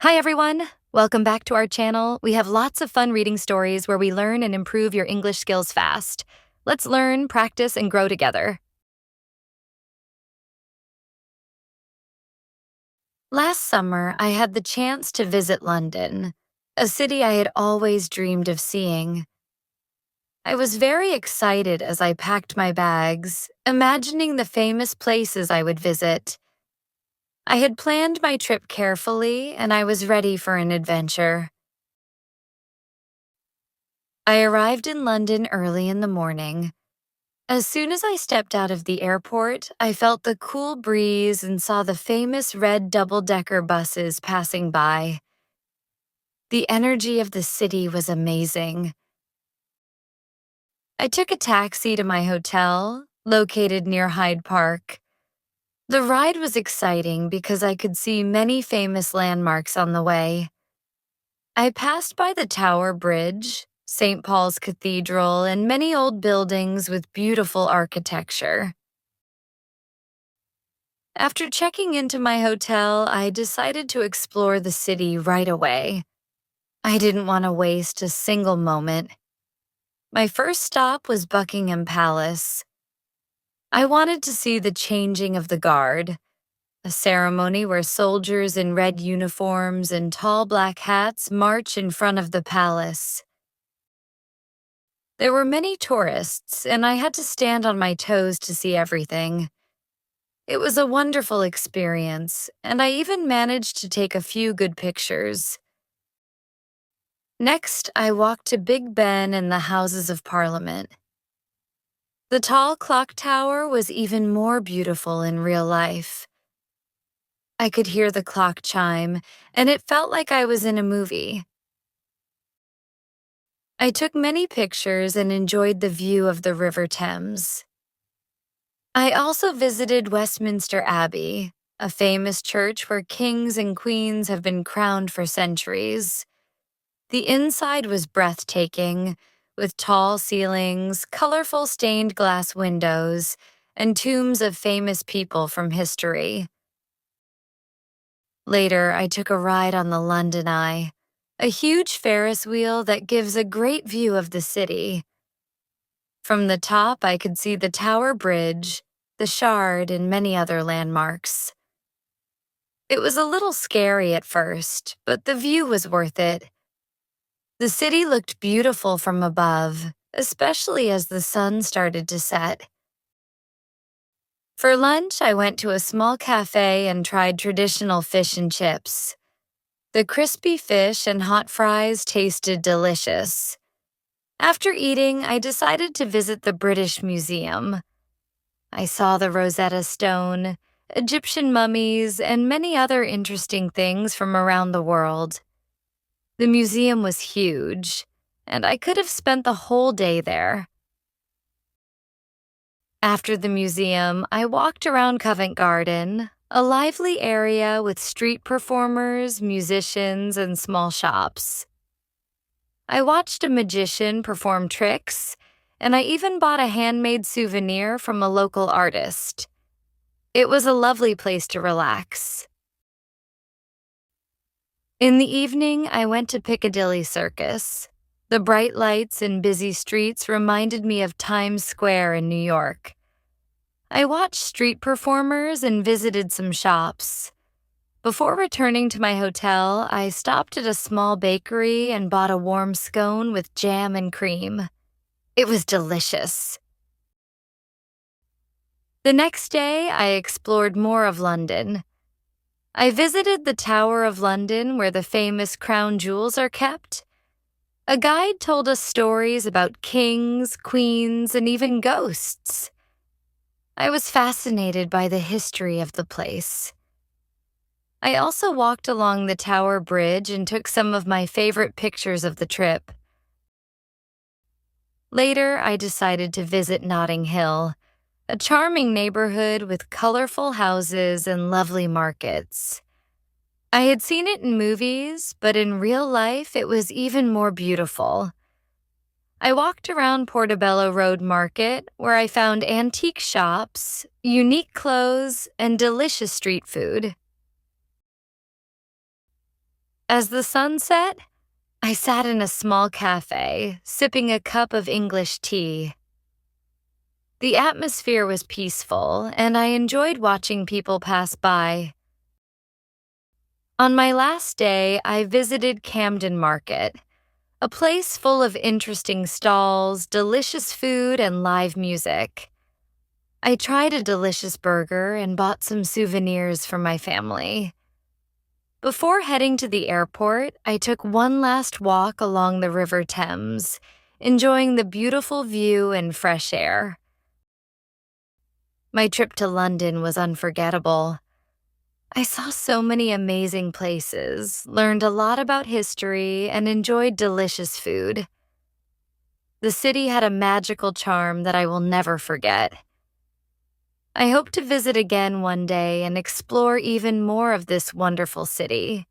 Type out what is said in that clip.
Hi everyone! Welcome back to our channel. We have lots of fun reading stories where we learn and improve your English skills fast. Let's learn, practice, and grow together. Last summer, I had the chance to visit London, a city I had always dreamed of seeing. I was very excited as I packed my bags, imagining the famous places I would visit. I had planned my trip carefully, and I was ready for an adventure. I arrived in London early in the morning. As soon as I stepped out of the airport, I felt the cool breeze and saw the famous red double-decker buses passing by. The energy of the city was amazing. I took a taxi to my hotel, located near Hyde Park. The ride was exciting because I could see many famous landmarks on the way. I passed by the Tower Bridge, St. Paul's Cathedral, and many old buildings with beautiful architecture. After checking into my hotel, I decided to explore the city right away. I didn't want to waste a single moment. My first stop was Buckingham Palace. I wanted to see the changing of the guard, a ceremony where soldiers in red uniforms and tall black hats march in front of the palace. There were many tourists, and I had to stand on my toes to see everything. It was a wonderful experience, and I even managed to take a few good pictures. Next, I walked to Big Ben and the Houses of Parliament. The tall clock tower was even more beautiful in real life. I could hear the clock chime, and it felt like I was in a movie. I took many pictures and enjoyed the view of the River Thames. I also visited Westminster Abbey, a famous church where kings and queens have been crowned for centuries. The inside was breathtaking, with tall ceilings, colorful stained glass windows, and tombs of famous people from history. Later, I took a ride on the London Eye, a huge Ferris wheel that gives a great view of the city. From the top, I could see the Tower Bridge, the Shard, and many other landmarks. It was a little scary at first, but the view was worth it. The city looked beautiful from above, especially as the sun started to set. For lunch, I went to a small cafe and tried traditional fish and chips. The crispy fish and hot fries tasted delicious. After eating, I decided to visit the British Museum. I saw the Rosetta Stone, Egyptian mummies, and many other interesting things from around the world. The museum was huge, and I could have spent the whole day there. After the museum, I walked around Covent Garden, a lively area with street performers, musicians, and small shops. I watched a magician perform tricks, and I even bought a handmade souvenir from a local artist. It was a lovely place to relax. In the evening, I went to Piccadilly Circus. The bright lights and busy streets reminded me of Times Square in New York. I watched street performers and visited some shops. Before returning to my hotel, I stopped at a small bakery and bought a warm scone with jam and cream. It was delicious. The next day, I explored more of London. I visited the Tower of London where the famous crown jewels are kept. A guide told us stories about kings, queens, and even ghosts. I was fascinated by the history of the place. I also walked along the Tower Bridge and took some of my favorite pictures of the trip. Later, I decided to visit Notting Hill, a charming neighborhood with colorful houses and lovely markets. I had seen it in movies, but in real life, it was even more beautiful. I walked around Portobello Road Market, where I found antique shops, unique clothes, and delicious street food. As the sun set, I sat in a small cafe, sipping a cup of English tea. The atmosphere was peaceful, and I enjoyed watching people pass by. On my last day, I visited Camden Market, a place full of interesting stalls, delicious food, and live music. I tried a delicious burger and bought some souvenirs for my family. Before heading to the airport, I took one last walk along the River Thames, enjoying the beautiful view and fresh air. My trip to London was unforgettable. I saw so many amazing places, learned a lot about history, and enjoyed delicious food. The city had a magical charm that I will never forget. I hope to visit again one day and explore even more of this wonderful city.